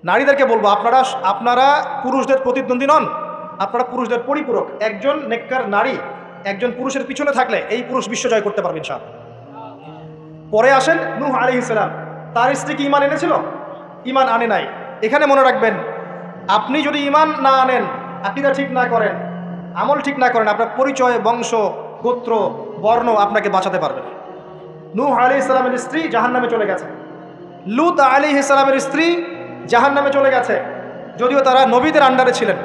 নারীদেরকে বলবো, আপনারা পুরুষদের প্রতিদ্বন্দ্বী নন, আপনারা পুরুষদের পরিপূরক। একজন নেককার নারী একজন পুরুষের পিছনে থাকলে এই পুরুষ বিশ্ব জয় করতে পারবেন ইনশাআল্লাহ। পরে আসেন নূহ আলাইহিস সালাম, তার স্ত্রী কি ঈমান এনেছিল? ঈমান আনে নাই। এখানে মনে রাখবেন, আপনি যদি ঈমান না আনেন, আকীদা ঠিক না করেন, আমল ঠিক না করেন, আপনার পরিচয়, বংশ, গোত্র, বর্ণ আপনাকে বাঁচাতে পারবে না। নূহ আলাইহিস সালামের স্ত্রী জাহান্নামে চলে গেছে, লূত আলাইহিস সালামের স্ত্রী জাহান্নামে চলে গেছে, যদিও তারা নবীদের আন্ডারে ছিলেন।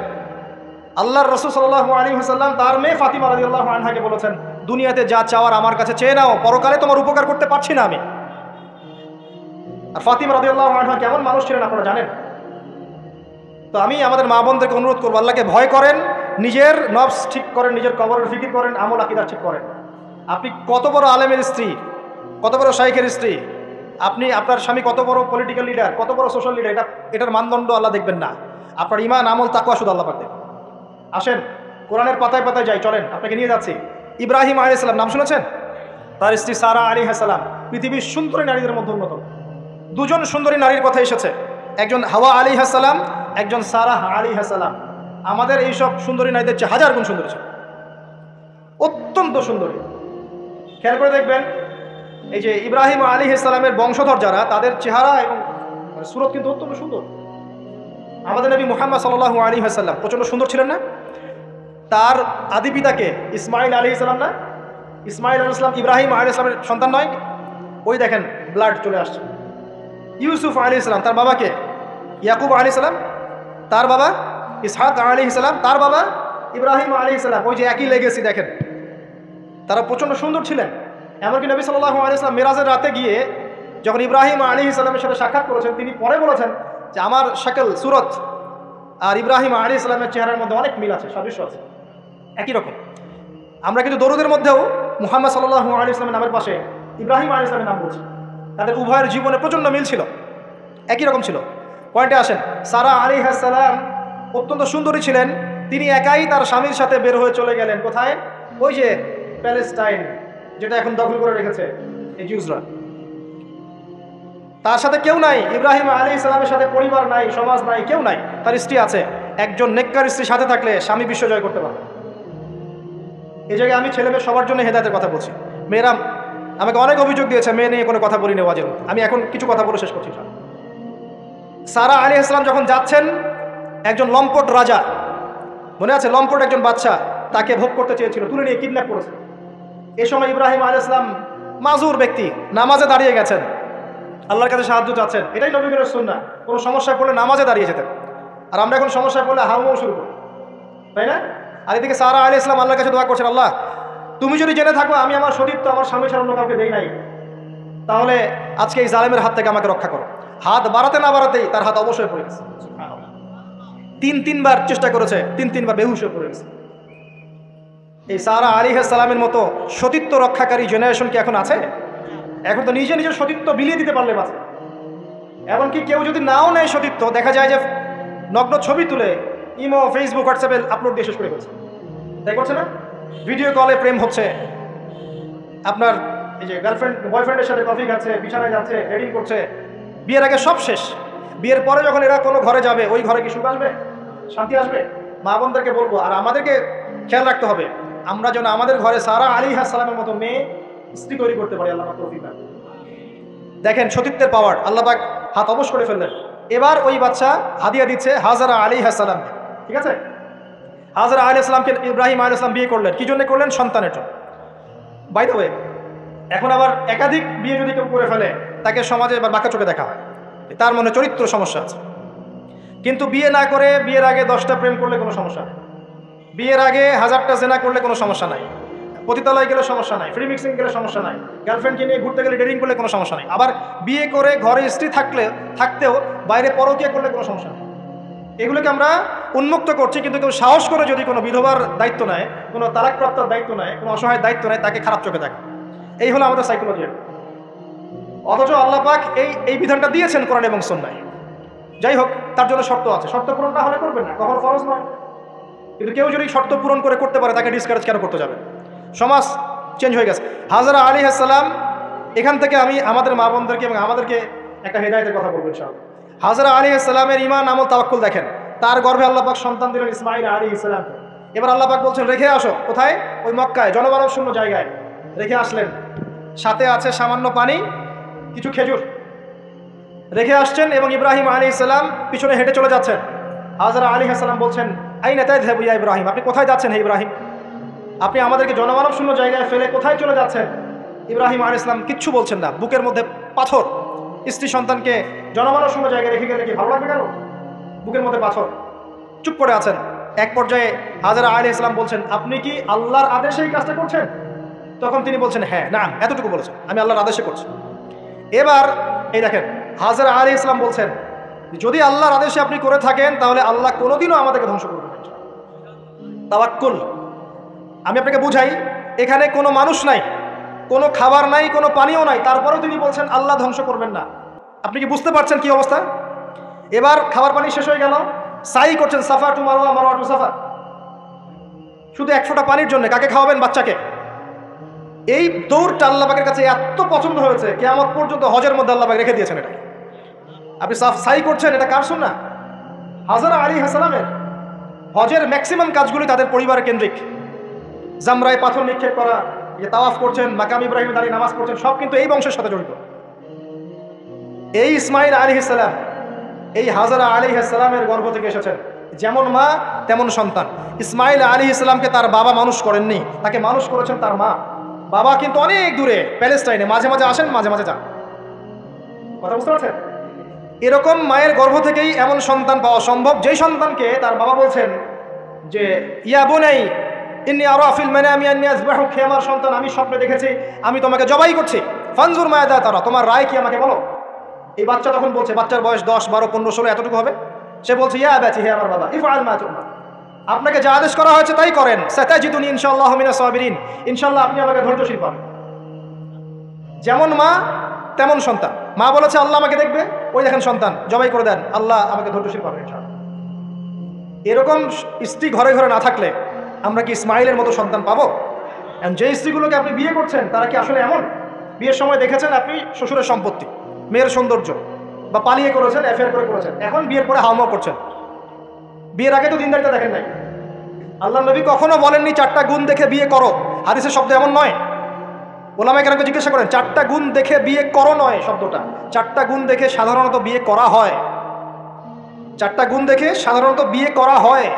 আল্লাহর রাসূল সাল্লাল্লাহু আলাইহি ওয়াসাল্লাম তার মেয়ে ফাতিমা রাদিয়াল্লাহু আনহাকে বলেছেন, দুনিয়াতে যা চাওয়ার আমার কাছে চেয়ে নাও, পরকালে তোমার উপকার করতে পারছি না আমি। আর ফাতিমা রাদিয়াল্লাহু আনহা কেমন মানুষ ছিলেন আপনারা জানেন। তো আমি আমাদের মা বোনদেরকে অনুরোধ করবো, আল্লাহকে ভয় করেন, নিজের নফস ঠিক করেন, নিজের কবরের ফিকির করেন, আমল আকীদা ঠিক করেন। আপনি কত বড় আলেমের স্ত্রী, কত বড় শাইখের স্ত্রী, আপনি আপনার স্বামী কত বড় পলিটিক্যাল লিডার, কত বড় সোশ্যাল লিডার, এটার মানদণ্ড আল্লাহ দেখবেন না। আপনার ঈমান, আমল, তাকওয়া শুধু আল্লাহ পাক দেখবেন। আসেন কোরআনের পাতায় পাতায় যাই, চলেন আপনাকে নিয়ে যাচ্ছি। ইব্রাহিম আলাইহিস সালাম নাম শুনেছেন? তার স্ত্রী সারা আলাইহিস সালাম পৃথিবীর সুন্দরী নারীদের মধ্যে অন্যতম। দুজন সুন্দরী নারীর কথা এসেছে, একজন হাওয়া আলাইহিস সালাম, একজন সারা আলাইহিস সালাম। আমাদের এইসব সুন্দরী নারীদের চেয়ে হাজার গুণ সুন্দরী ছিল, অত্যন্ত সুন্দরী। খেয়াল করে দেখবেন, এই যে ইব্রাহিম আলাইহিস সালামের বংশধর যারা, তাদের চেহারা এবং সুরত কিন্তু অত্যন্ত সুন্দর। আমাদের নবী মুহাম্মদ সাল্লাল্লাহু আলাইহি ওয়াসাল্লাম প্রচণ্ড সুন্দর ছিলেন না? তার আদি পিতাকে ইসমাইল আলাইহিস সালাম না? ইসমাইল আলাইহিস সালাম ইব্রাহিম আলাইহিস সালামের সন্তান নয়? ওই দেখেন ব্লাড চলে আসছে। ইউসুফ আলাইহিস সালাম তার বাবাকে, ইয়াকুব আলাইহিস সালাম তার বাবা, ইসহাক আলাইহিস সালাম তার বাবা, ইব্রাহিম আলাইহিস সালাম, ওই যে একই লেগেসি দেখেন। তারা প্রচণ্ড সুন্দর ছিলেন। এমনকি নবী সাল্লাল্লাহু আলাইহি সাল্লাম মিরাজের রাতে গিয়ে যখন ইব্রাহিম আলাইহিস সালামের সাথে সাক্ষাৎ করেছেন, তিনি পরে বলেছেন যে আমার শাকল, সুরত আর ইব্রাহিম আলাইহিস সালামের চেহারার মধ্যে অনেক মিল আছে, সাদৃশ্য আছে, একই রকম। আমরা কিন্তু দরুদের মধ্যেও মুহাম্মদ সাল্লাল্লাহু আলাইহি সাল্লামের নামের পাশে ইব্রাহিম আলাইহিস সালামের নাম বলছি। তাদের উভয়ের জীবনে প্রচণ্ড মিল ছিল, একই রকম ছিল। পয়েন্টে আসেন, সারা আলাইহিস সালাম অত্যন্ত সুন্দরী ছিলেন। তিনি একাই তার স্বামীর সাথে বের হয়ে চলে গেলেন কোথায়? ওই যে প্যালেস্টাইন, যেটা এখন দখল করে রেখেছে এই জিউসরা। তার সাথে কেউ নাই, ইব্রাহিম আলাইহিস সালামের সাথে পরিবার নাই, সমাজ নাই, কেউ নাই, তার স্ত্রী আছে। একজন নেককার স্ত্রী সাথে থাকলে স্বামী বিশ্ব জয় করতে পারে। এই জায়গায় আমি ছেলে মেয়ে সবার জন্য হেদায়েতের কথা বলছি। মেয়েরা আমাকে অনেক অভিযোগ দিয়েছে, মেয়ে নিয়ে কোনো কথা বলি না ওয়াজের। আমি এখন কিছু কথা বলে শেষ করছি। সারা আলাইহিস সালাম যখন যাচ্ছেন, একজন লম্পট রাজা, মনে আছে, লম্পট একজন বাদশা তাকে ভোগ করতে চেয়েছিল, তুলে নিয়ে কিডন্যাপ করেছে। এ সময় ইব্রাহিম আলাইহিস সালাম মাজুর ব্যক্তি, নামাজে দাঁড়িয়ে গেছেন, আল্লাহর কাছে সাহায্য চাচ্ছেন। এটাই নবীর সুন্নাহ। কোনো সমস্যায় পড়লে নামাজে দাঁড়িয়ে যেতেন। আর আমরা এখন সমস্যায় পড়লে হাউমাউ শুরু করি, তাই না? আর এদিকে সারা আলাইহিস সালাম আল্লাহর কাছে দোয়া করছেন, আল্লাহ তুমি যদি জেনে থাকো আমি আমার সতীত্ব আমার স্বামী ছাড়া অন্য কাউকে দেই নাই, তাহলে আজকে এই জালেমের হাত থেকে আমাকে রক্ষা করো। হাত বাড়াতে না বাড়াতেই তার হাত অবশ্যই পড়ে গেছে। তিনবার চেষ্টা করেছে, তিনবার বেহুশ হয়ে পড়ে গেছে। এই সারা আলাইহিস সালামের মতো সতীত্ব রক্ষাকারী জেনারেশন কি এখন আছে? এখন তো নিজে নিজের সতীত্ব বিলিয়ে দিতে পারলে বাঁচে। এমনকি কেউ যদি নাও নেয় সতীত্ব, দেখা যায় যে নগ্ন ছবি তুলে ইমো, ফেসবুক, হোয়াটসঅ্যাপে আপলোড দিয়ে শেষ করে ফেলছে। তাই করছে না? ভিডিও কলে প্রেম হচ্ছে, আপনার এই যে গার্লফ্রেন্ড বয়ফ্রেন্ডের সাথে কফি খাচ্ছে, বিছানায় যাচ্ছে, রেডিং করছে। বিয়ের আগে সব শেষ, বিয়ের পরে যখন এরা কোনো ঘরে যাবে, ওই ঘরে কি সুখ আসবে, শান্তি আসবে? মা বোনদেরকে বলবো, আর আমাদেরকে খেয়াল রাখতে হবে, আমরা যেন আমাদের ঘরে সারা আলাইহিস সালামের মতো মেয়ে স্ত্রী তৈরি করতে পারি। আল্লাহ পাক তৌফিক দান। দেখেন সতীত্বের পাওয়ার, আল্লাহ পাক হাত অবশ করে ফেললেন। এবার ওই বাচ্চা হাদিয়া দিচ্ছে হাজারা আলাইহিস সালামকে, ঠিক আছে? হাজারা আলাইহিস সালামকে ইব্রাহিম আলাইহিস সালাম বিয়ে করলেন, কি জন্য করলেন? সন্তানের জন্য। বাই দ্য ওয়ে, এখন আবার একাধিক বিয়ে যদি কেউ করে ফেলে, তাকে সমাজে এবার বাঁকা চোখে দেখা হয়, তার মনে চরিত্র সমস্যা আছে। কিন্তু বিয়ে না করে বিয়ের আগে 10টা প্রেম করলে কোনো সমস্যা নেই, বিয়ের আগে 1000টা জেনা করলে কোনো সমস্যা নাই, পতিতালয় গেলে সমস্যা নাই, ফ্রি মিক্সিং গেলে সমস্যা নাই, গার্লফ্রেন্ডকে নিয়ে ঘুরতে গেলে ডেটিং করলে কোনো সমস্যা নাই। আবার বিয়ে করে ঘরে স্ত্রী থাকতেও বাইরে পরকীয়া করলে কোনো সমস্যা নেই। এগুলোকে আমরা উন্মুক্ত করছি, কিন্তু কেউ সাহস করে যদি কোনো বিধবার দায়িত্ব নেয়, কোনো তালাকপ্রাপ্তার দায়িত্ব নেয়, কোনো অসহায় দায়িত্ব নেয়, তাকে খারাপ চোখে দেখে। এই হলো আমাদের সাইকোলজি। অথচ আল্লাহ পাক এই বিধানটা দিয়েছেন কোরআন এবং সুন্নাহয়। যাই হোক, তার জন্য শর্ত আছে, শর্ত পূরণ না হলে করবেন না, কখনো ফরজ নয়। কিন্তু কেউ যদি শর্ত পূরণ করে করতে পারে, তাকে ডিসকারেজ কেন করতে যাবে? সমাজ চেঞ্জ হয়ে গেছে। হাজারা আলাইহিস সালাম, এখান থেকে আমি আমাদের মা বোনদেরকে এবং আমাদেরকে একটা হেদায়েতের কথা বলবো ইনশাআল্লাহ। হাজরা আলাইহিস সালামের ঈমান আমল তাওয়াক্কুল দেখেন, তার গর্ভে আল্লাহ পাক সন্তান দিলেন ইসমাঈল আলাইহিস সালামকে। এবার আল্লাহ পাক বলছেন রেখে আসো, কোথায়? ওই মক্কায় জনমানব শূন্য জায়গায় রেখে আসলেন। সাথে আছে সামান্য পানি, কিছু খেজুর রেখে আসছেন এবং ইব্রাহিম আলাইহিস সালাম পিছনে হেঁটে চলে যাচ্ছেন। হাজরা আলাইহিস সালাম বলছেন আইনা তাযহাবু ইয়া ইব্রাহিম, আপনি কোথায় যাচ্ছেন হে ইব্রাহিম? আপনি আমাদেরকে জনমানব শূন্য জায়গায় ফেলে কোথায় চলে যাচ্ছেন? ইব্রাহিম আলাইহিস সালাম কিচ্ছু বলছেন না, বুকের মধ্যে পাথর। স্ত্রী সন্তানকে জনমানব শূন্য জায়গায় রেখে গেলে কি ভালো লাগবে কেন? বুকের মধ্যে পাথর, চুপ করে আছেন। এক পর্যায়ে হাজরা আলাইহিস সালাম বলছেন আপনি কি আল্লাহর আদেশে এই কাজটা করছেন? তখন তিনি বলছেন হ্যাঁ, না, এতটুকু বলেছেন, আমি আল্লাহর আদেশে করছি। এবার এই দেখেন হাজরা আলাইহিস সালাম বলছেন যদি আল্লাহর আদেশে আপনি করে থাকেন তাহলে আল্লাহ কোনোদিনও আমাদেরকে ধ্বংস করবেন না। তাওয়াক্কুল। আমি আপনাকে বুঝাই, এখানে কোনো মানুষ নাই, কোনো খাবার নাই, কোনো পানিও নাই, তারপরেও তিনি বলছেন আল্লাহ ধ্বংস করবেন না। আপনি কি বুঝতে পারছেন কি অবস্থা? এবার খাবার পানি শেষ হয়ে গেল, সাই করছেন সাফা টু মারওয়া, মারওয়া টু সাফা, শুধু 1 ফোঁটা পানির জন্য। কাকে খাওয়াবেন? বাচ্চাকে। এই দৌড়টা আল্লাহ পাকের কাছে এত পছন্দ হয়েছে, কিয়ামত পর্যন্ত হজের মধ্যে আল্লাহ পাক রেখে দিয়েছেন এটা। আপনি সাই করছেন, এটা কার সুন্নাহ? হাজরা আলাইহিস সালামের। হজের ম্যাক্সিমাম কাজগুলি তাদের পরিবারের কেন্দ্রিক। জামরায় পাথর নিক্ষেপ করা, যে তাওয়াফ করছেন, মাকাম ইব্রাহিমে দাঁড়িয়ে নামাজ পড়ছেন, সব কিন্তু এই বংশের সাথে জড়িত। এই ইসমাঈল আলাইহিস সালাম এই হাজরা আলাইহিস সালামের গর্ভ থেকে এসেছেন। যেমন মা তেমন সন্তান। ইসমাঈল আলাইহিস সালামকে তার বাবা মানুষ করেননি, তাকে মানুষ করেছেন তার মা। বাবা কিন্তু অনেক দূরে প্যালেস্টাইনে, মাঝে মাঝে আসেন, মাঝে মাঝে যান। কথা বুঝতে পারছেন? এরকম মায়ের গর্ভ থেকেই এমন সন্তান পাওয়া সম্ভব, যেই সন্তানকে তার বাবা বলছেন যে ইয়া বুনাই ইন্নী আরা ফিল মানামি আন্নী আযবাহুক, হে আমার সন্তান আমি স্বপ্নে দেখেছি আমি তোমাকে জবাই করছি, ফানজুর মায়াদা তারা, তোমার রায় কি আমাকে বলো। এই বাচ্চা তখন বলছে, বাচ্চার বয়স 10, 12, 15, 16 এতটুকু হবে। সে বলছে ইয়া আবাতি, হে আমার বাবা, ইফআল মা তু'মার, আপনাকে যা আদেশ করা হয়েছে তাই করেন, সাতাজিদুনি ইনশাআল্লাহু মিনাস সাবিরিন, ইনশাআল্লাহ আপনি আমাকে ধৈর্যশীল পাবেন। যেমন মা তেমন সন্তান। মা বলেছে আল্লাহ আমাকে দেখবে, ওই দেখেন সন্তান জবাই করে দেন, আল্লাহ আমাকে ধৈর্যশীল পাবেন ইনশাআল্লাহ। এরকম স্ত্রী ঘরে ঘরে না থাকলে আমরা কি ইসমাইলের মতো সন্তান পাবো? যে স্ত্রীগুলোকে আপনি বিয়ে করছেন তারা কি আসলে এমন? বিয়ের সময় দেখেছেন আপনি শ্বশুরের সম্পত্তি, মেয়ের সৌন্দর্য, বা পালিয়ে করেছেন, অ্যাফেয়ার করে করেছেন, এখন বিয়ের পরে হাওমাও করছেন। বিয়ের আগে তো দিনদারিতা দেখেন নাই। আল্লাহ নবী কখনো বলেননি 4টা গুণ দেখে বিয়ে করো, হাদিসের শব্দ এমন নয়। ওলামায়ে কেরামকে জিজ্ঞাসা করেন 4টা গুণ দেখে বিয়ে করো নয় শব্দটা, 4টা গুণ দেখে সাধারণত বিয়ে করা হয়। 4টা গুণ দেখে সাধারণত বিয়ে করা হয়।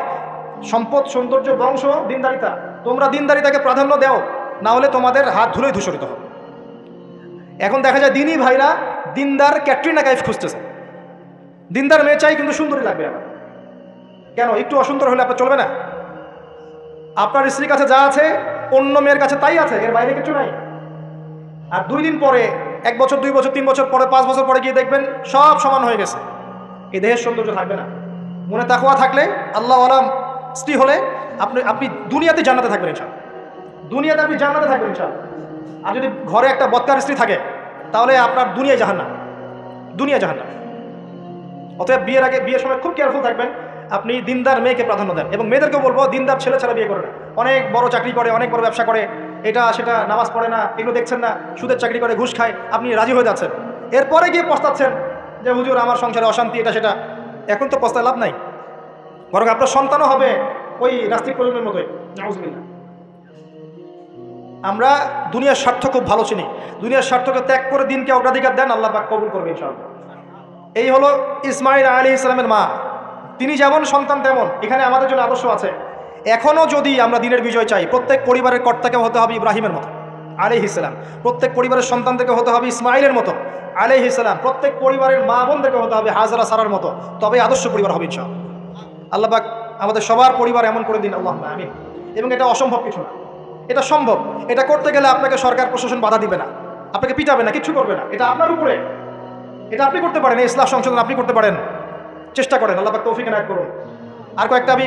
সম্পদ, সৌন্দর্য, বংশ, দিনদারিতা। তোমরা দিনদারিতাকে প্রাধান্য দাও, না হলে তোমাদের হাত ধুলোয় ধূসরিত হবে। এখন দেখা যায় দিনী ভাইরা দিনদার ক্যাটরিনা কাইফ খুঁজতেছে। দিনদার মেয়ে চাই কিন্তু সুন্দরী লাগবে আমার। কেন? একটু অসুন্দর হলে আপনার চলবে না? আপনার স্ত্রীর কাছে যা আছে অন্য মেয়ের কাছে তাই আছে, এর বাইরে কিছু নাই। আর 2 দিন পরে, 1 বছর, 2 বছর, 3 বছর পরে, 5 বছর পরে গিয়ে দেখবেন সব সমান হয়ে গেছে। এই দেহের সৌন্দর্য থাকবে না। মনে তাকওয়া থাকলে, আল্লাহ ওয়ালা স্ত্রী হলে আপনি দুনিয়াতে জান্নাতে থাকবেন ইনশাআল্লাহ। দুনিয়াতে আপনি জান্নাতে থাকবেন ইনশাআল্লাহ। আর যদি ঘরে একটা বদকার স্ত্রী থাকে তাহলে আপনার দুনিয়া জাহান্নাম, দুনিয়া জাহান্নাম। অতএব বিয়ের আগে, বিয়ের সময় খুব কেয়ারফুল থাকবেন, আপনি দিনদার মেয়েকে প্রাধান্য দেন। এবং মেয়েদেরকেও বলবো দিনদার ছেলে ছাড়া বিয়ে করে না। অনেক বড় চাকরি করে, অনেক বড় ব্যবসা করে, এটা সেটা, নামাজ পড়ে না, এগুলো দেখছেন না, সুদের চাকরি করে, ঘুষ খায়, আপনি রাজি হয়ে যাচ্ছেন। এরপরে গিয়ে পস্তাচ্ছেন যে হুজুর আমার সংসারে অশান্তি, এটা সেটা। এখন তো পস্তায় লাভ নাই, বরং আপনার সন্তানও হবে ওই নাস্তিক প্রজন্মের মতোই। নাউজুবিল্লাহ। আমরা দুনিয়ার স্বার্থ খুব ভালো চিনি, দুনিয়ার স্বার্থকে ত্যাগ করে দিনকে অগ্রাধিকার দেন, আল্লাহ পাক কবুল করবে ইনশাআল্লাহ। এই হলো ইসমাঈল আলাইহিস সালামের মা। তিনি যেমন সন্তান তেমন এখানে আমাদের জন্য আদর্শ আছে। এখনও যদি আমরা দিনের বিজয় চাই, প্রত্যেক পরিবারের কর্তাকে হতে হবে ইব্রাহিমের মতো আলাইহিস সালাম, প্রত্যেক পরিবারের সন্তানদেরকে হতে হবে ইসমাঈলের মতো আলাইহিস সালাম, প্রত্যেক পরিবারের মা বোনদেরকে হতে হবে হাজরা সারার মতো, তবেই আদর্শ পরিবার হবে ইনশাআল্লাহ। আল্লাহ পাক আমাদের সবার পরিবার এমন করে দিন, আল্লাহুম্মা আমিন। এবং এটা অসম্ভব কিছু না, এটা সম্ভব। এটা করতে গেলে আপনাকে সরকার প্রশাসন বাধা দিবে না, আপনাকে পিটাবে না, কিচ্ছু করবে না। এটা আপনার উপরে, এটা আপনি করতে পারেন। এই ইসলাম সংশোধন আপনি করতে পারেন, চেষ্টা করেন। আল্লাহ পাক তৌফিক এনায়েত করুন। আর কয়েকটা আমি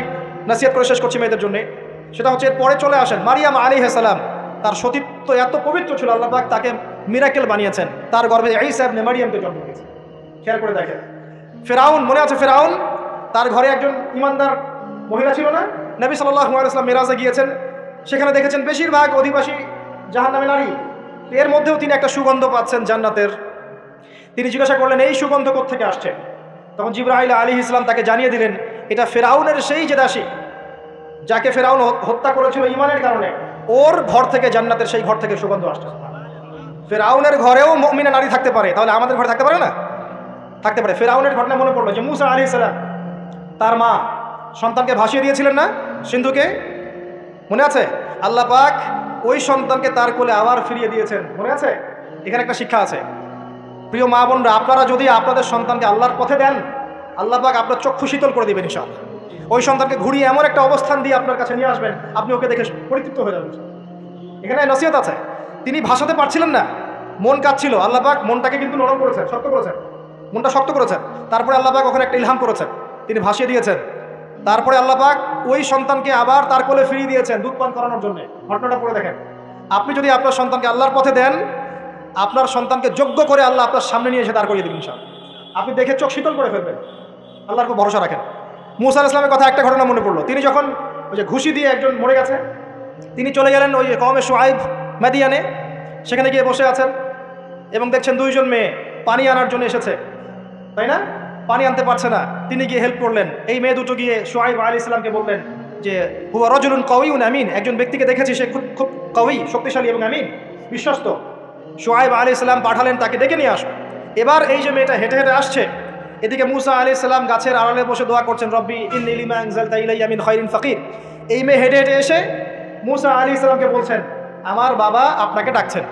নসিহত করে শেষ করছি মেয়েদের জন্য। সেটা হচ্ছে এরপরে চলে আসেন মারিয়াম আলাইহিস সালাম। তার সতীত্ব এত পবিত্র ছিল, আল্লাহ পাক তাকে মিরাকেল বানিয়েছেন, তার গর্ভে ঈসা ইবনে মারিয়ামকে জন্ম দিয়েছেন। খেয়াল করে দেখেন, ফেরাউন, মনে আছে ফেরাউন? তার ঘরে একজন ইমানদার মহিলা ছিল না? নবী সাল্লাল্লাহু আলাইহি ওয়াসাল্লাম মেরাজে গিয়েছেন, সেখানে দেখেছেন বেশিরভাগ অধিবাসী জাহান্নামে নারী। এর মধ্যেও তিনি একটা সুগন্ধ পাচ্ছেন জান্নাতের। তিনি জিজ্ঞাসা করলেন এই সুগন্ধ কোত্থেকে আসছে? তখন জিবরাইল আলাইহিস সালাম তাকে জানিয়ে দিলেন, এটা ফেরাউনের সেই যে দাসী যাকে ফেরাউন হত্যা করেছিল ঈমানের কারণে, ওর ঘর থেকে, জান্নাতের সেই ঘর থেকে সুগন্ধ আসছে। ফেরাউনের ঘরেও মুমিনা নারী থাকতে পারে, তাহলে আমাদের ঘরে থাকতে পারে না? থাকতে পারে। ফেরাউনের ঘটনা মনে পড়লো যে মুসা আলাইহিস সালাম তার মা সন্তানকে ভাসিয়ে দিয়েছিলেন না সিন্ধুকে, মনে আছে? আল্লাহ পাক ওই সন্তানকে তার কোলে আবার ফিরিয়ে দিয়েছেন, মনে আছে? এখানে একটা শিক্ষা আছে। প্রিয় মা বোনরা, আপনারা যদি আপনাদের সন্তানকে আল্লাহর পথে দেন, আল্লাহ পাক আপনার চক্ষু শীতল করে দিবেন ইনশাআল্লাহ। ওই সন্তানকে ঘুরিয়ে এমন একটা অবস্থান দিয়ে আপনার কাছে নিয়ে আসবেন, আপনি ওকে দেখে পরিতৃপ্ত হয়ে যাবেন। এখানে নসিহত আছে। তিনি ভাসাতে পারছিলেন না, মন কাঁদছিল। আল্লাহ পাক মনটাকে কিন্তু নরম করেছেন, শক্ত করেছেন, মনটা শক্ত করেছেন। তারপরে আল্লাহ পাক ওখানে একটা ইলহাম করেছেন, তিনি ভাসিয়ে দিয়েছেন। তারপরে আল্লাহ পাক ওই সন্তানকে আবার তার কোলে ফিরিয়ে দিয়েছেন দুধ পান করানোর জন্য। ঘটনাটা পড়ে দেখেন। আপনি যদি আপনার সন্তানকে আল্লাহর পথে দেন, আপনার সন্তানকে যোগ্য করে আল্লাহ আপনার সামনে নিয়ে এসে দাঁড় করিয়ে দেবেন ইনশাআল্লাহ। আপনি দেখে চোখ শীতল করে ফেলবেন। আল্লাহর উপর ভরসা রাখেন। মুসা আলাইহিস সালামের কথা একটা ঘটনা মনে পড়লো। তিনি যখন ওই যে ঘুষি দিয়ে একজন মরে গেছে, তিনি চলে গেলেন ওই কওমে শুআইব মাদিয়ানে, সেখানে গিয়ে বসে আছেন এবং দেখছেন দুইজন মেয়ে পানি আনার জন্য এসেছে, তাই না? পানি আনতে পারছে না, তিনি গিয়ে হেল্প করলেন। এই মেয়ে দুটো গিয়ে শুআইব আলাইহিস সালামকে বললেন যে হুয়া রাজুলুন কাওয়িউন আমিন, একজন ব্যক্তিকে দেখেছি সে খুব কাওয়ি, শক্তিশালী এবং আমিন, বিশ্বস্ত। শুআইব আলাইহিস সালাম পাঠালেন তাকে ডেকে নিয়ে আসো। এবার এই যে মেয়েটা হেঁটে হেঁটে আসছে, এদিকে মুসা আলাইহিস সালাম গাছের আড়ালে বসে দোয়া করছেন, রব্বি ইন্নী লিমা আনজালতা ইলাইয়া মিন খায়রিন ফাকির। এই মেয়ে হেঁটে হেঁটে এসে মুসা আলাইহিস সালামকে বলছেন, আমার বাবা আপনাকে ডাকছেন।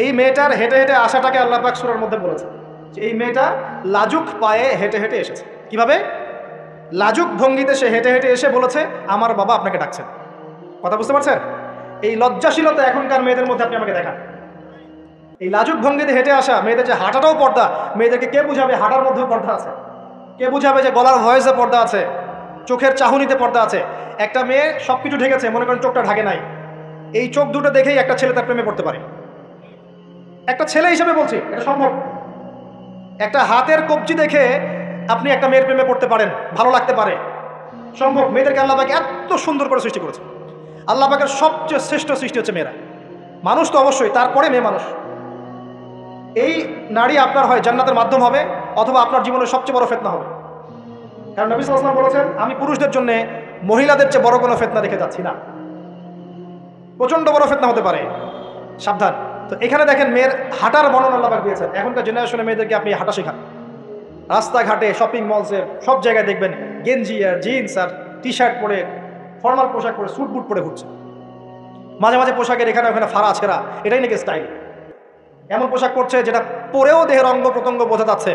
এই মেয়েটার হেঁটে হেঁটে আসাটাকে আল্লাহ পাক সূরার মধ্যে বলেছেন যে এই মেয়েটা লাজুক পায়ে হেঁটে হেঁটে এসেছে। কিভাবে? লাজুক ভঙ্গিতে সে হেঁটে হেঁটে এসে বলেছে, আমার বাবা আপনাকে ডাকছেন। কথা বুঝতে পারছেন? এই লজ্জাশীলতা এখনকার মেয়েদের মধ্যে আপনি আমাকে দেখান। এই লাজুক ভঙ্গিতে হেঁটে আসা মেয়েদের যে হাঁটাটাও পর্দা, মেয়েদেরকে কে বুঝাবে হাঁটার মধ্যেও পর্দা আছে? কে বুঝাবে যে গলার ভয়েসে পর্দা আছে, চোখের চাহনিতে পর্দা আছে? একটা মেয়ে সব কিছু ঢেকেছে, মনে করেন চোখটা ঢাকে নাই, এই চোখ দুটো দেখেই একটা ছেলে তার প্রেমে পড়তে পারে। একটা ছেলে হিসেবে বলছি, এটা সম্ভব। একটা হাতের কবজি দেখে আপনি একটা মেয়ের প্রেমে পড়তে পারেন, ভালো লাগতে পারে, সম্ভব। মেয়েদেরকে আল্লাহ পাক এত সুন্দর করে সৃষ্টি করেছে। আল্লাহ পাকের সবচেয়ে শ্রেষ্ঠ সৃষ্টি হচ্ছে মেয়েরা। মানুষ তো অবশ্যই, তারপরে মেয়ে মানুষ। এই নারী আপনার হয় জান্নাতের মাধ্যম হবে, অথবা আপনার জীবনের সবচেয়ে বড় ফিতনা হবে। কারণ নবী সাল্লাল্লাহু আলাইহি ওয়াসাল্লাম বলেছেন, আমি পুরুষদের জন্য মহিলাদের চেয়ে বড় কোনো ফিতনা রেখে যাচ্ছি না। প্রচন্ড বড় ফিতনা হতে পারে, সাবধান। তো এখানে দেখেন মেয়ের হাঁটার বর্ণনা আল্লাহ পাক দিয়েছেন। এখনকার জেনারেশনে মেয়েদেরকে আপনি হাঁটা শেখান, রাস্তাঘাটে, শপিং মলসে, সব জায়গায় দেখবেন গেঞ্জি আর জিন্স আর টি শার্ট পরে, ফর্মাল পোশাক পরে, স্যুট বুট পরে ঘুরছে। মাঝে মাঝে পোশাকের এখানে ওখানে ফাড়া ছেঁড়া, এটাই নাকি স্টাইল। এমন পোশাক পরছে যেটা পরেও দেহের অঙ্গ প্রত্যঙ্গ বোঝা যাচ্ছে,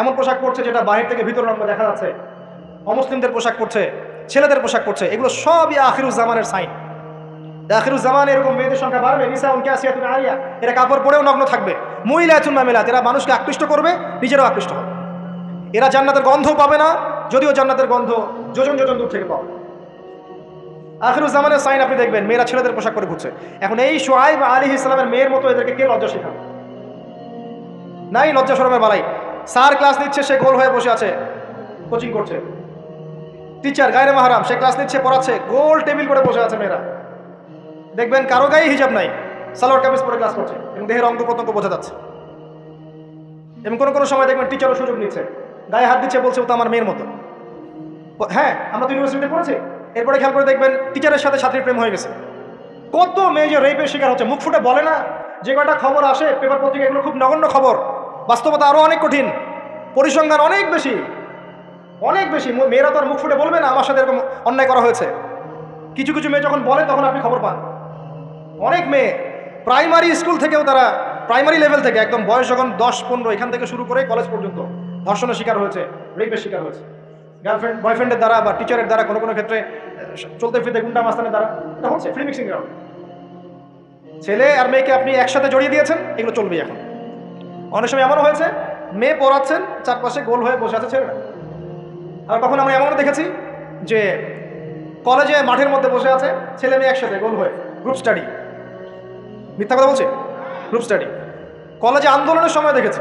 এমন পোশাক পরছে যেটা বাহির থেকে ভিতরের অঙ্গ দেখা যাচ্ছে। অমুসলিমদের পোশাক পরছে, ছেলেদের পোশাক পরছে, এগুলো সবই আখিরুজ্জামানের সাইন। আখিরুজ্জামান এরকম মেয়েদের সংখ্যা বাড়বে। নিসাউন কাসিয়াতুন আরিয়া, এরা কাপড় পরেও নগ্ন থাকবে। মুইলাতুন মামিলাত, এরা মানুষকে আকৃষ্ট করবে, নিজেরাও আকৃষ্ট হবে। এরা জান্নাতের গন্ধও পাবে না, যদিও জান্নাতের গন্ধ যোজন যোজন দূর থেকে পাবে। আখিরুজ্জামানের সাইন আপনি দেখবেন, মেয়েরা ছেলেদের পোশাক পরে ঘুরছে। এখন এই শুআইব আলাইহিস সালামের মেয়ের মতো এদেরকে কে লজ্জা শেখাবে? নাই লজ্জা শরমের বালাই। স্যার ক্লাস নিচ্ছে, সে গোল হয়ে বসে আছে, কোচিং করছে। টিচার গায়রে মাহরাম, সে ক্লাস নিচ্ছে, পড়াচ্ছে, গোল টেবিল করে বসে আছে মেয়েরা। দেখবেন কারো গায়ে হিজাব নাই, সালোয়ার কামিজ পরে ক্লাস করছে এবং দেহের অঙ্গ প্রত্যঙ্গ বোঝা যাচ্ছে। এবং কোনো কোনো সময় দেখবেন টিচারও সুযোগ নিচ্ছে, গায়ে হাত দিচ্ছে, বলছে ও তো আমার মেয়ের মতো। হ্যাঁ, আমরা তো ইউনিভার্সিটিতে পড়েছি। এরপরে খেয়াল করে দেখবেন টিচারের সাথে ছাত্রীর প্রেম হয়ে গেছে। কত মেয়ে যে রেপের শিকার হচ্ছে, মুখ ফুটে বলে না। যে কটা খবর আসে পেপার পত্রিকা, এগুলো খুব নগণ্য খবর, বাস্তবতা আরও অনেক কঠিন, পরিসংখ্যান অনেক বেশি, অনেক বেশি। মেয়েরা তো আর মুখ ফুটে বলবে না আমার সাথে এরকম অন্যায় করা হয়েছে। কিছু কিছু মেয়ে যখন বলে তখন আপনি খবর পান। অনেক মেয়ে প্রাইমারি স্কুল থেকেও, তারা প্রাইমারি লেভেল থেকে একদম বয়স যখন 10-15, এখান থেকে শুরু করে কলেজ পর্যন্ত ধর্ষণের শিকার হয়েছে, রেপের শিকার হয়েছে, গার্লফ্রেন্ড বয়ফ্রেন্ডের দ্বারা বা টিচারের দ্বারা, কোনো কোনো ক্ষেত্রে চলতে ফিরতে গুন্ডা মাস্তানের দ্বারা। এটা হচ্ছে ফ্রি মিক্সিং গ্রাউন্ড। ছেলে আর মেয়েকে আপনি একসাথে জড়িয়ে দিয়েছেন, এগুলো চলবেই। এখন অনেক সময় এমনও হয়েছে, মেয়ে পড়াচ্ছেন, চারপাশে গোল হয়ে বসে আছে ছেলেরা। আর তখন আমরা এমনও দেখেছি যে কলেজে মাঠের মধ্যে বসে আছে ছেলে মেয়ে একসাথে গোল হয়ে, গ্রুপ স্টাডি। মিথ্যা কথা বলছে? Group study. কলেজে আন্দোলনের সময় দেখেছি,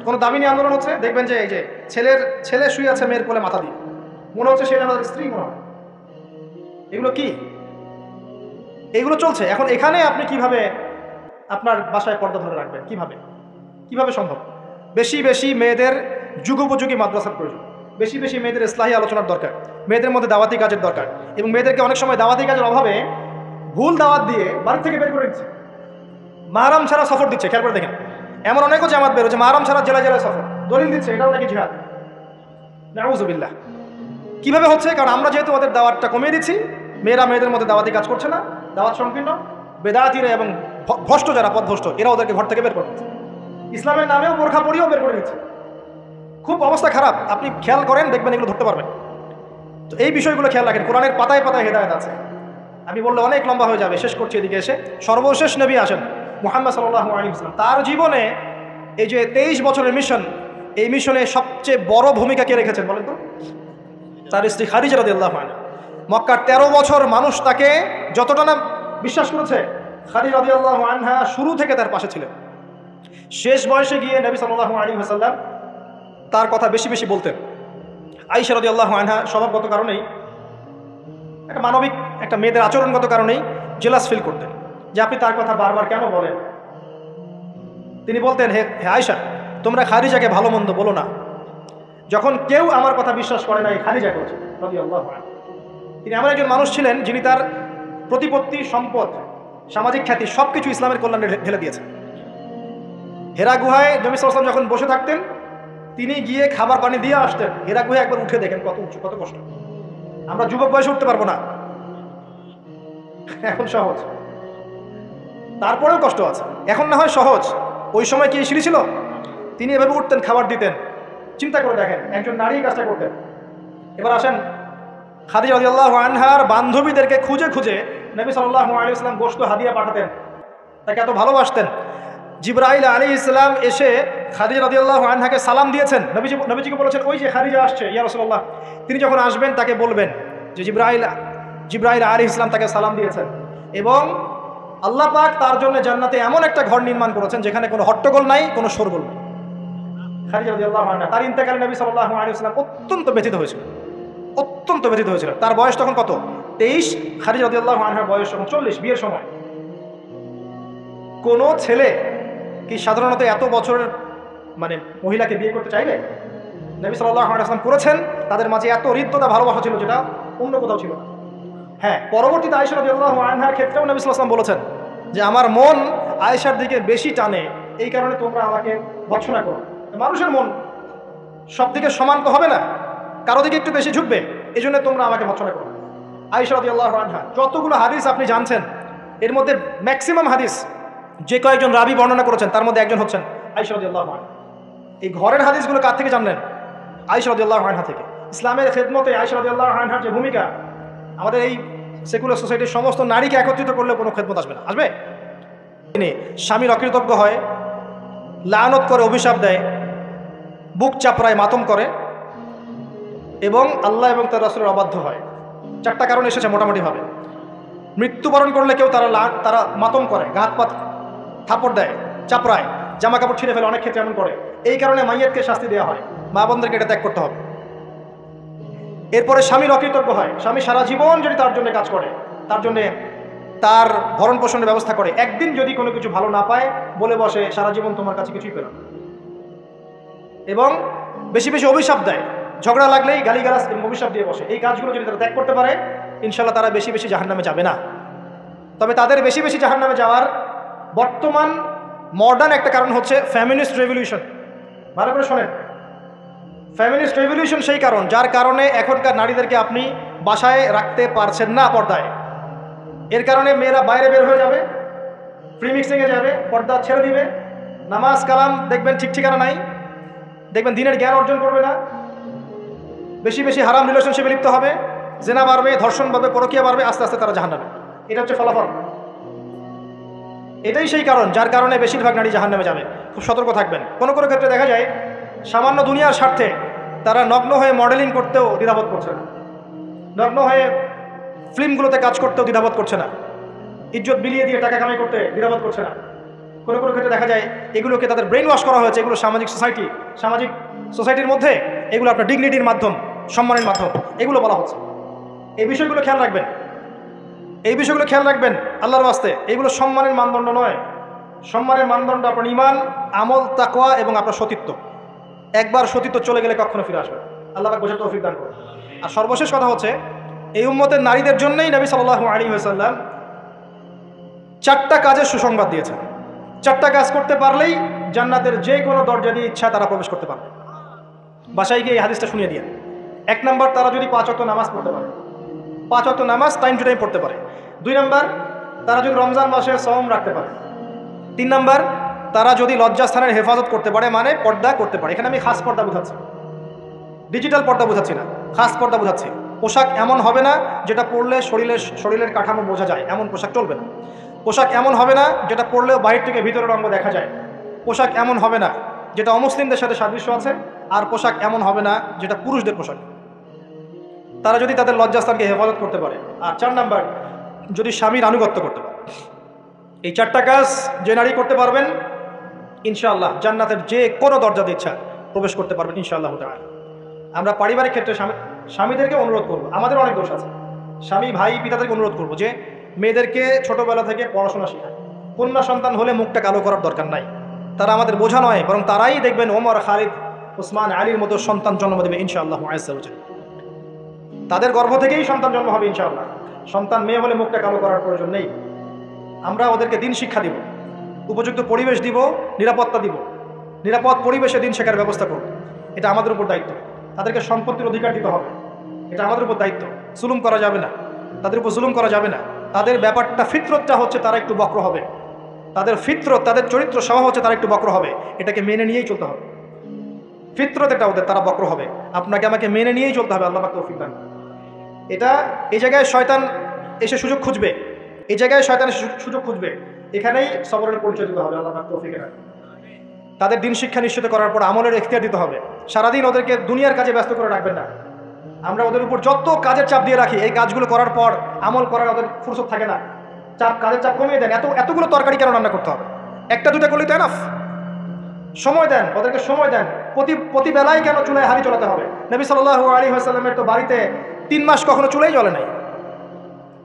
কোনো দামিনী আন্দোলন হচ্ছে, দেখবেন যে এই যে ছেলে শুয়ে আছে মেয়ের কোলে মাথা দিয়ে, মনে হচ্ছে সে আমাদের স্ত্রী মনে হয়। এগুলো কি? এগুলো চলছে। এখন এখানে আপনি কিভাবে আপনার বাসায় পর্দা ধরে রাখবেন? কিভাবে সম্ভব? বেশি বেশি মেয়েদের যুগোপযোগী মাদ্রাসার প্রয়োজন। বেশি বেশি মেয়েদের ইসলাহি আলোচনার দরকার, মেয়েদের মধ্যে দাওয়াতি কাজের দরকার। এবং মেয়েদেরকে অনেক সময় দাওয়াতি কাজের অভাবে ভুল দাওয়াত দিয়ে বাড়ি থেকে বের করে দিচ্ছে, মাহরাম ছাড়া সফর দিচ্ছে। খেয়াল করে দেখেন, এমন অনেকও জামাত বেরোচ্ছে মাহরাম ছাড়া জেলায় জেলায় সফর, দলিল দিচ্ছে এটাও নাকি জিহাদ। নাউযুবিল্লাহ। কিভাবে হচ্ছে? কারণ আমরা যেহেতু ওদের দাওয়াতটা কমিয়ে দিচ্ছি, মেয়েরা মেয়েদের মধ্যে দাওয়াতি কাজ করছে না, দাওয়াত সংকীর্ণ, বেদাতিরা এবং ভ্রষ্ট যারা পথভ্রষ্ট এরা ওদেরকে ঘর থেকে বের করে দিচ্ছে, ইসলামের নামেও বোরখা পরিয়েও বের করে দিচ্ছে। খুব অবস্থা খারাপ, আপনি খেয়াল করেন দেখবেন এগুলো ধরতে পারবেন। তো এই বিষয়গুলো খেয়াল রাখেন, কোরআনের পাতায় পাতায় হেদায়েত আছে। আমি বললে অনেক লম্বা হয়ে যাবে, শেষ করছি এদিকে এসে। সর্বশেষ নবী আসেন মুহাম্মদ সাল্লাল্লাহু আলাইহি ওয়াসাল্লাম, তার জীবনে এই যে 23 বছরের মিশন, এই মিশনে সবচেয়ে বড় ভূমিকা কে রেখেছেন বলেন তো? তার স্ত্রী খাদিজা রাদিয়াল্লাহু আনহা। মক্কার 13 বছর মানুষ তাকে যতটা না বিশ্বাস করেছে, খাদিজা রাদিয়াল্লাহু আনহা শুরু থেকে তার পাশে ছিলেন। শেষ বয়সে গিয়ে নবী সাল্লাল্লাহু আলাইহি ওয়াসাল্লাম তার কথা বেশি বেশি বলতেন। আয়েশা রাদিয়াল্লাহু আনহা স্বভাবগত কারণেই, একটা মানবিক একটা মেয়েদের আচরণগত কারণেই জেলাস ফিল করতেন যে আপনি তার কথা বারবার কেন বলেন। তিনি বলতেন, হে আয়েশা, তোমরা খাদিজাকে ভালো মন্দ বলো না, যখন কেউ আমার কথা বিশ্বাস করে না এই খাদিজা করেছে রাদিয়াল্লাহু আনহা। তিনি এমন একজন মানুষ ছিলেন যিনি তার প্রতিপত্তি, সম্পদ, সামাজিক খ্যাতি সবকিছু ইসলামের কল্যাণে ঢেলে দিয়েছেন। হেরা গুহায় নবী সাল্লাল্লাহু আলাইহি ওয়াসাল্লাম যখন বসে থাকতেন, তিনি গিয়ে খাবার পানি দিয়ে আসতেন। হেরা গুহায় একবার উঠে দেখেন কত উঁচু, কত কষ্ট। আমরা যুবক বয়সে উঠতে পারবো না, এখন সহজ, তারপরেও কষ্ট আছে। এখন না হয় সহজ, ওই সময় কি সিঁড়ি ছিল? তিনি এভাবে উঠতেন, খাবার দিতেন। চিন্তা করে দেখেন, একজন নারী কাজটা করতেন। এবার আসেন, খাদিজা রাদিয়াল্লাহু আনহার বান্ধবীদেরকে খুঁজে খুঁজে নবী সাল্লাল্লাহু আলাইহি ওয়াসাল্লাম গোশত হাদিয়া পাঠাতেন, তাকে এত ভালোবাসতেন। জিবরাইল আলাইহিস সালাম এসে খাদিজা রাদিয়াল্লাহু আনহাকে সালাম দিয়েছেন। নবীজিকে বলেছেন, ওই যে খাদিজা আসছে ইয়া রাসূলুল্লাহ। তিনি যখন আসবেন তাকে বলবেন যে জিবরাইল আলাইহিস সালাম তাকে সালাম দিয়েছেন, এবং আল্লাহ পাক তার জন্য জান্নাতে এমন একটা ঘর নির্মাণ করেছেন যেখানে কোনো হট্টগোল নাই, কোনো শোরগোল নাই। খাদিজা রাদিয়াল্লাহু আনহা, তার ইন্তেকালে নবী সাল্লাল্লাহু আলাইহি ওয়াসাল্লাম অত্যন্ত ব্যথিত হয়েছিলেন, অত্যন্ত ব্যথিত হয়েছিলেন। তার বয়স তখন কত? 23। খাদিজা রাদিয়াল্লাহু আনহার বয়স তখন 40, বিয়ের সময়। কোনো ছেলে কি সাধারণত এত বছরের মানে মহিলাকে বিয়ে করতে চাইবে? নবী সাল্লাল্লাহু আলাইহি ওয়াসাল্লাম করেছেন। তাদের মাঝে এত হৃদ্যতা, ভালোবাসা ছিল যেটা অন্য কোথাও ছিল না। হ্যাঁ, পরবর্তীতে আয়েশা রাদিয়াল্লাহু আনহার ক্ষেত্রেও নবী সাল্লাল্লাহু আলাইহি ওয়াসাল্লাম বলেছেন যে আমার মন আয়েশার দিকে বেশি টানে, এই কারণে তোমরা আমাকে ভৎসনা করো। মানুষের মন সব দিকে সমান তো হবে না, কারো দিকে একটু বেশি ঝুঁকবে, এই জন্য তোমরা আমাকে ভৎসনা করো। আয়েশা রাদিয়াল্লাহু আনহা যতগুলো হাদিস আপনি জানছেন, এর মধ্যে ম্যাক্সিমাম হাদিস যে কয়েকজন রাবি বর্ণনা করেছেন তার মধ্যে একজন হচ্ছেন আয়েশা রাদিয়াল্লাহু আনহা। এই ঘরের হাদিসগুলো কার থেকে জানলেন? আয়েশা রাদিয়াল্লাহু আনহা থেকে। ইসলামের খেদমতে আয়েশা রাদিয়াল্লাহু আনহার যে ভূমিকা, আমাদের এই সেকুলার সোসাইটির সমস্ত নারীকে একত্রিত করলে কোনো খেদমত আসবে না। আসবে? তিনি স্বামীর অকৃতজ্ঞ হয়, লানত করে, অভিশাপ দেয়, বুক চাপড়ায়, মাতম করে, এবং আল্লাহ এবং তার রাসূলের অবাধ্য হয়। 4টা কারণ এসেছে মোটামুটিভাবে। মৃত্যুবরণ করলে কেউ তারা মাতম করে, গাত পাত থাপড় দেয়, চাপড়ায়, জামা কাপড় ছিঁড়ে ফেলে, অনেক ক্ষেত্রে এমন করে। এই কারণে মাইয়াতকে শাস্তি দেওয়া হয়, মা বোনদেরকে এটা ত্যাগ করতে হবে। এরপরে স্বামীর অকৃতজ্ঞ হয়, স্বামী সারা জীবন যদি তার জন্য কাজ করে, তার জন্য তার ভরণ পোষণের ব্যবস্থা করে, একদিন যদি কোনো কিছু ভালো না পায় বলে বসে সারা জীবন তোমার কাছে কিছুই পেল না। এবং বেশি বেশি অভিশাপ দেয়, ঝগড়া লাগলেই গালিগালাজ এবং অভিশাপ দিয়ে বসে। এই কাজগুলো যদি তারা ত্যাগ করতে পারে, ইনশাল্লাহ তারা বেশি বেশি জাহান্নামে যাবে না। তবে তাদের বেশি বেশি জাহান্নামে যাওয়ার বর্তমান মডার্ন একটা কারণ হচ্ছে ফ্যামিনিস্ট রেভলিউশন। ভালো করে শোনেন, ফ্যামিনিস্ট রেভলিউশন সেই কারণ যার কারণে এখনকার নারীদেরকে আপনি বাসায় রাখতে পারছেন না পর্দায়। এর কারণে মেয়েরা বাইরে বের হয়ে যাবে, ফ্রি মিক্সিংয়ে যাবে, পর্দা ছেড়ে দিবে, নামাজ কালাম দেখবেন ঠিক ঠিকানা নাই, দেখবেন দিনের জ্ঞান অর্জন করবে না, বেশি বেশি হারাম রিলেশনশিপে লিপ্ত হবে, জেনা বাড়বে, ধর্ষণ বাড়বে, পরকীয়া বাড়বে, আস্তে আস্তে তারা জাহান্নামে। এটা হচ্ছে ফলাফল। এটাই সেই কারণ যার কারণে বেশিরভাগ নারী জাহান্নামে যাবে। খুব সতর্ক থাকবেন। কোনো কোনো ক্ষেত্রে দেখা যায় সামান্য দুনিয়ার স্বার্থে তারা নগ্ন হয়ে মডেলিং করতেও দ্বিধাবোধ করছে না, নগ্ন হয়ে ফিল্মগুলোতে কাজ করতেও দ্বিধাবোধ করছে না, ইজ্জত বিলিয়ে দিয়ে টাকা কামাই করতে দ্বিধাবোধ করছে না। কোনো কোনো ক্ষেত্রে দেখা যায় এগুলোকে তাদের ব্রেন ওয়াশ করা হয়েছে, এগুলো সামাজিক সোসাইটির মধ্যে এগুলো আপনার ডিগনিটির মাধ্যম, সম্মানের মাধ্যম, এগুলো বলা হচ্ছে। এই বিষয়গুলো খেয়াল রাখবেন, এই বিষয়গুলো খেয়াল রাখবেন আল্লাহর ওয়াস্তে। এগুলো সম্মানের মানদণ্ড নয়। সম্মানের মানদণ্ড আপনার ঈমান, আমল, তাকওয়া এবং আপনার সতীত্ব। একবার সতীত্ব চলে গেলে কখনো ফিরে আসবে না। আল্লাহ পাক বোঝার তৌফিক দান করুন। আর সর্বশেষ কথা হচ্ছে, এই উম্মতের নারীদের জন্যই নবী সাল্লাল্লাহু আলাইহি ওয়াসাল্লাম 4টা কাজের সুসংবাদ দিয়েছেন। 4টা কাজ করতে পারলেই জান্নাতের যে কোনো দরজা দিয়ে ইচ্ছা তারা প্রবেশ করতে পারবে। বাসায় গিয়ে এই হাদিসটা শুনিয়ে দিয়ে, 1 নাম্বার, তারা যদি 5 ওয়াক্ত নামাজ পড়তে পারে, 5 ওয়াক্ত নামাজ টাইম টু টাইম পড়তে পারে। 2 নাম্বার, তারা যদি রমজান মাসে সওম রাখতে পারে। 3 নাম্বার, তারা যদি লজ্জাস্থানের হেফাজত করতে পারে, মানে পর্দা করতে পারে। এখানে আমি খাস পর্দা বোঝাচ্ছি, ডিজিটাল পর্দা বোঝাচ্ছি না, খাস পর্দা বোঝাচ্ছি। পোশাক এমন হবে না যেটা পরলে শরীরের কাঠামো বোঝা যায়, এমন পোশাক চলবে না। পোশাক এমন হবে না যেটা পরলেও বাহির থেকে ভিতরের অঙ্গ দেখা যায়। পোশাক এমন হবে না যেটা অমুসলিমদের সাথে সাদৃশ্য আছে। আর পোশাক এমন হবে না যেটা পুরুষদের পোশাক। তারা যদি তাদের লজ্জাস্থানকে হেফাজত করতে পারে। আর 4 নাম্বার, যদি স্বামীর আনুগত্য করতে পারে। এই 4টা কাজ যে নারী করতে পারবেন, ইনশাআল্লাহ জান্নাতের যে কোনো দরজা ইচ্ছা প্রবেশ করতে পারবেন ইনশাআল্লাহ তাআলা। আমরা পারিবারিক ক্ষেত্রে স্বামীদেরকে অনুরোধ করব, আমাদের অনেক দোষ আছে, স্বামী ভাই পিতাদেরকে অনুরোধ করব যে মেয়েদেরকে ছোটবেলা থেকে পড়াশোনা শেখায়। কন্যা সন্তান হলে মুখটা কালো করার দরকার নাই। তারা আমাদের বোঝা নয়, বরং তারাই দেখবেন ওমর, খালিদ, উসমান, আলীর মতো সন্তান জন্ম দেবে ইনশাআল্লাহ আযজা ওয়া জাল্লা। তাদের গর্ভ থেকেই সন্তান জন্ম হবে ইনশাআল্লাহ। সন্তান মেয়ে হলে মুখটা কালো করার প্রয়োজন নেই। আমরা ওদেরকে দিন শিক্ষা দিব, উপযুক্ত পরিবেশ দিব, নিরাপত্তা দিব, নিরাপদ পরিবেশে দিন শেখার ব্যবস্থা করব। এটা আমাদের উপর দায়িত্ব। তাদেরকে সম্পত্তির অধিকার দিতে হবে, এটা আমাদের উপর দায়িত্ব। জুলুম করা যাবে না, তাদের উপর জুলুম করা যাবে না। তাদের ব্যাপারটা ফিতরতটা হচ্ছে তারা একটু বক্র হবে, তাদের ফিতরত, তাদের চরিত্র স্বভাব হচ্ছে তারা একটু বক্র হবে। এটাকে মেনে নিয়েই চলতে হবে। ফিতরত এটা ওদের, তারা বক্র হবে। আপনাকে আমাকে মেনে নিয়েই চলতে হবে। আল্লাহ পাক তৌফিক দান। এটা এই জায়গায় শয়তান এসে সুযোগ খুঁজবে, এই জায়গায় শয়তান এসে সুযোগ খুঁজবে, এখানেই সবরের পরিচয় দিতে হবে। আল্লাহ পাক তৌফিক দান। তাদের দিন শিক্ষা নিশ্চিত করার পর আমলের এখতিয়ার দিতে হবে। সারাদিন ওদেরকে দুনিয়ার কাজে ব্যস্ত করে রাখবেন না। আমরা ওদের উপর যত কাজের চাপ দিয়ে রাখি, এই কাজগুলো করার পর আমল করার ওদের ফুরসত থাকে না। কাজের চাপ কমিয়ে দেন। এতগুলো তরকারি কেন রান্না করতে হবে? 1টা 2টা করলেই তো এনাফ। সময় দেন, ওদেরকে সময় দেন। প্রতি বেলায় কেন চুলায় হাঁড়ি চলাতে হবে? নবী সাল্লাল্লাহু আলাইহি ওয়াসাল্লামের তো বাড়িতে 3 মাস কখনো চুলাই জ্বলে নাই,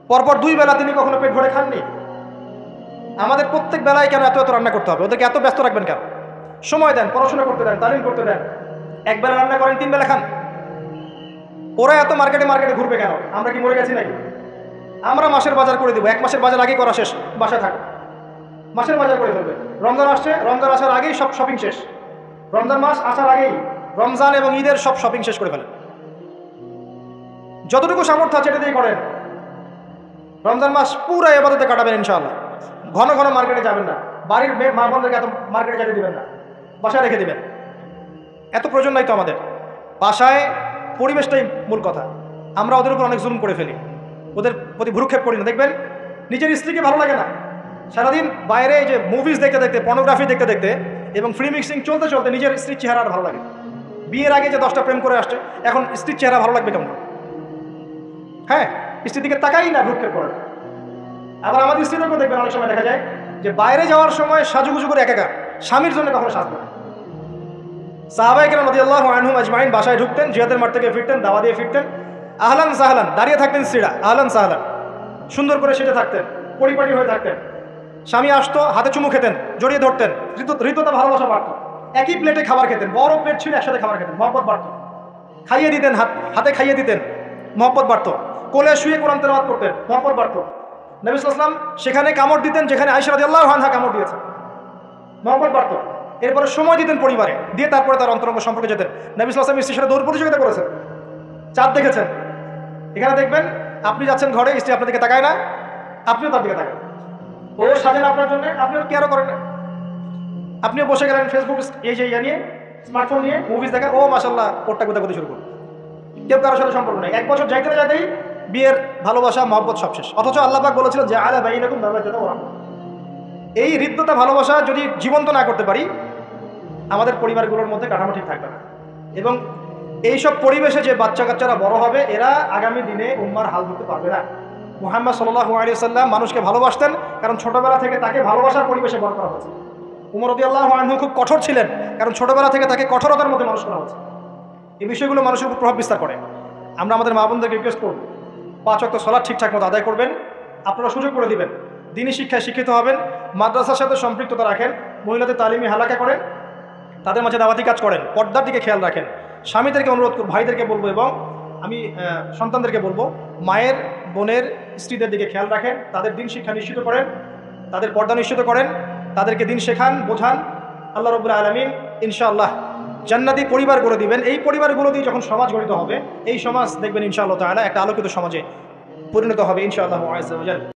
পরপর 2 বেলা তিনি কখনো পেট ভরে খাননি। আমাদের প্রত্যেক বেলায় কেন এত এত রান্না করতে হবে? ওদেরকে এত ব্যস্ত রাখবেন কেন? সময় দেন, পড়াশোনা করতে দেন, তালিম করতে দেন। 1 বেলা রান্না করেন, 3 বেলা খান। ওরা এত মার্কেটে ঘুরবে কেন? আমরা কি মরে গেছি নাকি? আমরা মাসের বাজার করে দেবো, 1 মাসের বাজার আগেই করা শেষ, বাসায় থাকো, মাসের বাজার করে ফেলবে। রমজান আসছে, রমজান আসার আগেই সব শপিং শেষ। রমজান মাস আসার আগেই রমজান এবং ঈদের সব শপিং শেষ করে ফেলেন। যতটুকু সামর্থ্য আছে এটা দিয়ে করেন। রমজান মাস পুরো ইবাদতে কাটাবেন ইনশাআল্লাহ। ঘন ঘন মার্কেটে যাবেন না, বাড়ির মা বোনদেরকে এত মার্কেটে যেতে দিবেন না, বাসায় রেখে দিবেন। এত প্রয়োজন নাই তো আমাদের। বাসায় পরিবেশটাই মূল কথা। আমরা ওদের উপর অনেক জুলুম করে ফেলি, ওদের প্রতি ভ্রুক্ষেপ করি না। দেখবেন নিজের স্ত্রীকে ভালো লাগে না, সারাদিন বাইরে যে মুভিজ দেখতে দেখতে, পর্নোগ্রাফি দেখতে দেখতে এবং ফ্রি মিক্সিং চলতে চলতে নিজের স্ত্রীর চেহারা আর ভালো লাগে। বিয়ের আগে যে 10টা প্রেম করে আসছে, এখন স্ত্রীর চেহারা ভালো লাগবে কেমন? হ্যাঁ, স্ত্রীর দিকে তাকাই না, ভ্রুক্ষেপ করে। আবার আমাদের স্ত্রীদেরকেও দেখবেন অনেক সময় দেখা যায় যে বাইরে যাওয়ার সময় সাজুগুজু করে একাকার, স্বামীর জন্য কখনো সাজবে না। সাহাবায়ে কেরাম রাদিয়াল্লাহু আনহুম আজমাইন বাসায় ঢুকতেন, জিহাদের মাঠ থেকে ফিরতেন, দাওয়া দিয়ে ফিরতেন, আহলান সাহলান দাঁড়িয়ে থাকতেন স্ত্রীরা, আহলান সাহলান সুন্দর করে সেজে থাকতেন, পরিপাটি হয়ে থাকতেন। স্বামী আসতো, হাতে চুমু খেতেন, জড়িয়ে ধরতেন, হৃদয়তা ভালোবাসা বাড়তো। একই প্লেটে খাবার খেতেন, বড় প্লেট ছিল, একসাথে খাবার খেতেন, মহব্বত বাড়তো। খাইয়ে দিতেন, হাতে খাইয়ে দিতেন, মহব্বত বাড়তো। কোলে শুয়ে কোরআন তেলাওয়াত করতেন, মহব্বত বাড়তো। নবী সাল্লাল্লাহু আলাইহি ওয়াসাল্লাম সেখানে কামড় দিতেন যেখানে আয়েশা রাদিয়াল্লাহু আনহা কামড় দিয়েছেন, মহব্বত বাড়তো। এরপরে সময় দিতেন পরিবারে, দিয়ে তারপরে তার অন্তরঙ্গ সম্পর্কে যেতেন। নবী সাল্লাল্লাহু আলাইহি ওয়াসাল্লাম স্ত্রীর সাথে দৌড় প্রতিযোগিতা করেছেন, চাঁদ দেখেছেন। এখানে দেখবেন আপনি যাচ্ছেন ঘরে, স্ত্রী আপনার দিকে তাকায় না, আপনিও তার দিকে তাকান। ও সাজেন আপনার জন্য, আপনিও কেয়ারও করেন না। আপনিও বসে গেলেন ফেসবুক এই যে নিয়ে, স্মার্টফোন নিয়ে মুভিজ দেখা, ও মাশাআল্লাহ কোটটা গুতা করতে শুরু করুন। কেউ কারোর সাথে সম্পর্ক নেই। 1 বছর যাইতে না যাইতেই বিয়ের ভালোবাসা মহব্বত সব শেষ। অথচ আল্লাহ পাক বলেছিলেন যে আলা বাইনাকুম মাওয়াদাতুন ওয়া রাহমাহ। এই হৃদ্যতা ভালোবাসা যদি জীবন্ত না করতে পারি, আমাদের পরিবারগুলোর মধ্যে কাঠামো ঠিক থাকবে না। এবং এইসব পরিবেশে যে বাচ্চা কাচ্চারা বড় হবে, এরা আগামী দিনে উম্মার হাল ধরতে পারবে না। মুহাম্মদ সাল্লাল্লাহু আলাইহি ওয়াসাল্লাম মানুষকে ভালোবাসতেন, কারণ ছোটবেলা থেকে তাকে ভালোবাসার পরিবেশে বড় করা হয়েছে। উমর রাদিয়াল্লাহু আনহু খুব কঠোর ছিলেন, কারণ ছোটবেলা থেকে তাকে কঠোরতার মধ্যে মানুষ করা হয়েছে। এই বিষয়গুলো মানুষের উপর প্রভাব বিস্তার করে। আমরা আমাদের মা বোনদেরকে রিকোয়েস্ট করব, 5 ওয়াক্ত সালাত ঠিকঠাক মতো আদায় করবেন। আপনারা সুযোগ করে দিবেন, দ্বীনি শিক্ষায় শিক্ষিত হবেন, মাদ্রাসার সাথে সম্পৃক্ততা রাখেন, মহিলাদের তালিমি হালাকা করেন, তাদের মাঝে দাওয়াতি কাজ করেন, পর্দার দিকে খেয়াল রাখেন। স্বামীদেরকে অনুরোধ করব, ভাইদেরকে বলবো এবং আমি সন্তানদেরকে বলবো, মায়ের, বোনের, স্ত্রীদের দিকে খেয়াল রাখেন, তাদের দিন শিক্ষা নিশ্চিত করেন, তাদের পর্দা নিশ্চিত করেন, তাদেরকে দিন শেখান, বোঝান। আল্লাহ রাব্বুল আলামিন ইনশাআল্লাহ জান্নাতি পরিবার গড়ে দিবেন। এই পরিবারগুলো দিয়ে যখন সমাজ গঠিত হবে, এই সমাজ দেখবেন ইনশাআল্লাহ তাআলা একটা আলোকিত সমাজে পরিণত হবে ইনশাআল্লাহ আযজা ওয়া জাল।